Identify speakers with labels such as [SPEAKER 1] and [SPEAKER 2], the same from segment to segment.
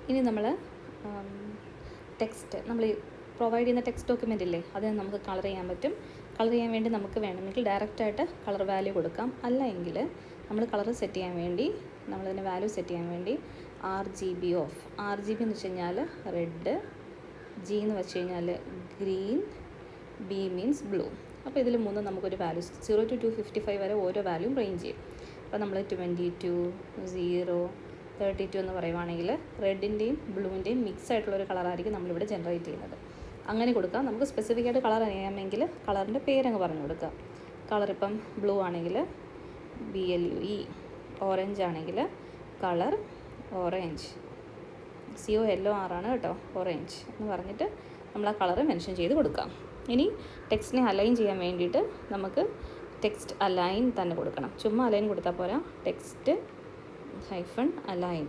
[SPEAKER 1] ഇനി നമ്മൾ ടെക്സ്റ്റ് നമ്മൾ പ്രൊവൈഡ് ചെയ്യുന്ന ടെക്സ്റ്റ് ഡോക്യുമെൻ്റ് ഇല്ലേ, അതിന് നമുക്ക് കളർ ചെയ്യാൻ പറ്റും. കളർ ചെയ്യാൻ വേണ്ടി നമുക്ക് വേണമെങ്കിൽ ഡയറക്റ്റായിട്ട് കളർ വാല്യൂ കൊടുക്കാം. അല്ല എങ്കിൽ നമ്മൾ കളർ സെറ്റ് ചെയ്യാൻ വേണ്ടി നമ്മളതിന് വാല്യൂ സെറ്റ് ചെയ്യാൻ വേണ്ടി RGB ഓഫ്, RGB എന്ന് വെച്ച് കഴിഞ്ഞാൽ റെഡ്, G എന്ന് വെച്ച് കഴിഞ്ഞാൽ ഗ്രീൻ, B മീൻസ് ബ്ലൂ. അപ്പോൾ ഇതിൽ മൂന്നും നമുക്കൊരു വാല്യൂ 0 to 255 വരെ ഓരോ വാല്യൂം റേഞ്ച് ചെയ്യും. അപ്പോൾ നമ്മൾ 22, 0, 32 എന്ന് പറയുവാണെങ്കിൽ റെഡിൻ്റെയും ബ്ലൂവിൻ്റെയും മിക്സ് ആയിട്ടുള്ളൊരു കളറായിരിക്കും നമ്മളിവിടെ ജനറേറ്റ് ചെയ്യുന്നത്. അങ്ങനെ കൊടുക്കാം. നമുക്ക് സ്പെസിഫിക് ആയിട്ട് കളർ അറിയാമെങ്കിൽ കളറിൻ്റെ പേരങ്ങ് പറഞ്ഞു കൊടുക്കാം. കളർ ഇപ്പം ബ്ലൂ ആണെങ്കിൽ BLUE, ഓറഞ്ച് ആണെങ്കിൽ കളർ ഓറഞ്ച്, COLOR ആണ് കേട്ടോ, ഓറഞ്ച് എന്ന് പറഞ്ഞിട്ട് നമ്മൾ ആ കളറ് മെൻഷൻ ചെയ്ത് കൊടുക്കാം. ഇനി ടെക്സ്റ്റിനെ അലൈൻ ചെയ്യാൻ വേണ്ടിയിട്ട് നമുക്ക് ടെക്സ്റ്റ് അലൈൻ തന്നെ കൊടുക്കണം. ചുമ്മാ അലൈൻ കൊടുത്താൽ പോരാ, ടെക്സ്റ്റ് -അലൈൻ.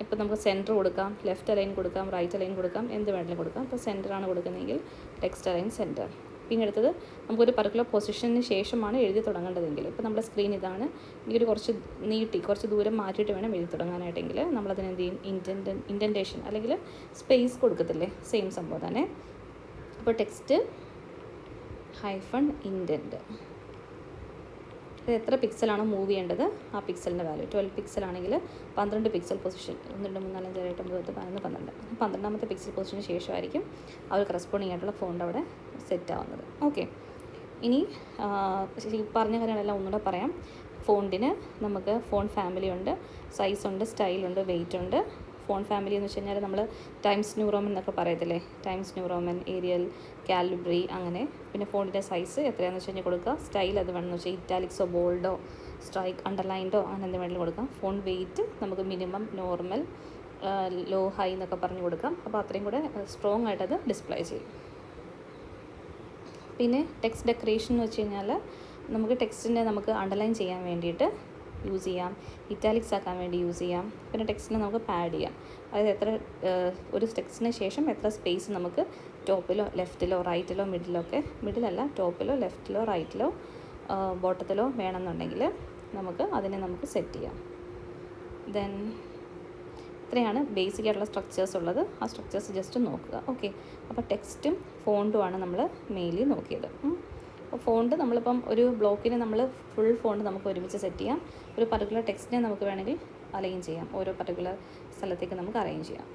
[SPEAKER 1] ഇപ്പോൾ നമുക്ക് സെൻറ്റർ കൊടുക്കാം, ലെഫ്റ്റ് അലൈൻ കൊടുക്കാം, റൈറ്റ് അലൈൻ കൊടുക്കാം, എന്ത് വേണമെങ്കിലും കൊടുക്കാം. ഇപ്പോൾ സെൻറ്ററാണ് കൊടുക്കുന്നതെങ്കിൽ ടെക്സ്റ്റ് അലൈൻ സെൻറ്റർ. പിന്നെ അടുത്തത് നമുക്കൊരു പർട്ടിക്കുലർ പൊസിഷന് ശേഷമാണ് എഴുതി തുടങ്ങേണ്ടതെങ്കിൽ, ഇപ്പോൾ നമ്മുടെ സ്ക്രീൻ ഇതാണ്, എനിക്കൊരു കുറച്ച് ദൂരം മാറ്റിയിട്ട് വേണം എഴുതി തുടങ്ങാനായിട്ടെങ്കിൽ നമ്മളതിന് എന്ത് ചെയ്യും, ഇൻഡൻറ്റേഷൻ അല്ലെങ്കിൽ സ്പേസ് കൊടുക്കത്തില്ലേ, സെയിം സംഭവം തന്നെ. അപ്പോൾ ടെക്സ്റ്റ് -ഇൻഡൻറ്റ്. ഇത് എത്ര പിക്സലാണോ മൂവ് ചെയ്യേണ്ടത് ആ പിക്സലിൻ്റെ വാല്യൂ. 12 പിക്സൽ ആണെങ്കിൽ 12 പിക്സൽ പൊസിഷൻ, 1 2 3 4 5 6 7 8 9 10 11 12ാമത്തെ പിക്സൽ പൊസിഷന് ശേഷമായിരിക്കും ആ ഒരു കറസ്പോണ്ടിങ് ആയിട്ടുള്ള ഫോണ്ട് അവിടെ സെറ്റ് ആവുന്നത്. ഓക്കെ, ഇനി പറഞ്ഞ കാര്യങ്ങളെല്ലാം ഒന്നുകൂടെ പറയാം. ഫോണ്ടിന് നമുക്ക് ഫോൺ ഫാമിലി ഉണ്ട്, സൈസ് ഉണ്ട്, സ്റ്റൈലുണ്ട്, വെയിറ്റ് ഉണ്ട്. ഫോൺ ഫാമിലി എന്ന് വെച്ച് കഴിഞ്ഞാൽ നമ്മൾ ടൈംസ് ന്യൂ റോമൻ എന്നൊക്കെ പറയത്തില്ലേ, Times New Roman, Arial, Calibri അങ്ങനെ. പിന്നെ ഫോണിൻ്റെ സൈസ് എത്രയാണെന്ന് വെച്ച് കഴിഞ്ഞാൽ കൊടുക്കുക. സ്റ്റൈൽ അത് വേണമെന്ന് വെച്ചാൽ ഇറ്റാലിക്സോ ബോൾഡോ സ്ട്രൈക്ക് അണ്ടർലൈൻഡോ അങ്ങനെ എന്ത് വേണമെങ്കിലും കൊടുക്കാം. ഫോൺ വെയിറ്റ് നമുക്ക് മിനിമം, നോർമൽ, ലോ, ഹൈ എന്നൊക്കെ പറഞ്ഞ് കൊടുക്കാം. അപ്പോൾ അത്രയും കൂടെ സ്ട്രോങ് ആയിട്ട് അത് ഡിസ്പ്ലേ ചെയ്യും. പിന്നെ ടെക്സ്റ്റ് ഡെക്കറേഷൻ എന്ന് വെച്ച് കഴിഞ്ഞാൽ നമുക്ക് ടെക്സ്റ്റിനെ നമുക്ക് അണ്ടർലൈൻ ചെയ്യാൻ വേണ്ടിയിട്ട് യൂസ് ചെയ്യാം, ഇറ്റാലിക്സ് ആക്കാൻ വേണ്ടി യൂസ് ചെയ്യാം. പിന്നെ ടെക്സ്റ്റിനെ നമുക്ക് പാഡ് ചെയ്യാം. അതായത് എത്ര ഒരു ടെക്സ്റ്റിന് ശേഷം എത്ര സ്പേസ് നമുക്ക് ടോപ്പിലോ ലെഫ്റ്റിലോ റൈറ്റിലോ മിഡിലല്ല ടോപ്പിലോ ലെഫ്റ്റിലോ റൈറ്റിലോ ബോട്ടത്തിലോ വേണമെന്നുണ്ടെങ്കിൽ നമുക്ക് സെറ്റ് ചെയ്യാം. ദെൻ ഇത്രയാണ് ബേസിക് ആയിട്ടുള്ള സ്ട്രക്ചേഴ്സ് ഉള്ളത്. ആ സ്ട്രക്ചേഴ്സ് ജസ്റ്റ് നോക്കുക. ഓക്കെ, അപ്പോൾ ടെക്സ്റ്റും ഫോണ്ടുമാണ് നമ്മൾ മെയിൻലി നോക്കിയത്. അപ്പോൾ ഫോണ്ട് നമ്മളിപ്പം ഒരു ബ്ലോക്കിന് നമ്മൾ ഫുൾ ഫോണ്ട് നമുക്ക് ഒരുമിച്ച് സെറ്റ് ചെയ്യാം. ഒരു പർട്ടിക്കുലർ ടെക്സ്റ്റിനെ നമുക്ക് വേണമെങ്കിൽ അലൈൻ ചെയ്യാം, ഓരോ പർട്ടിക്കുലർ സ്ഥലത്തേക്ക് നമുക്ക് അറേഞ്ച് ചെയ്യാം.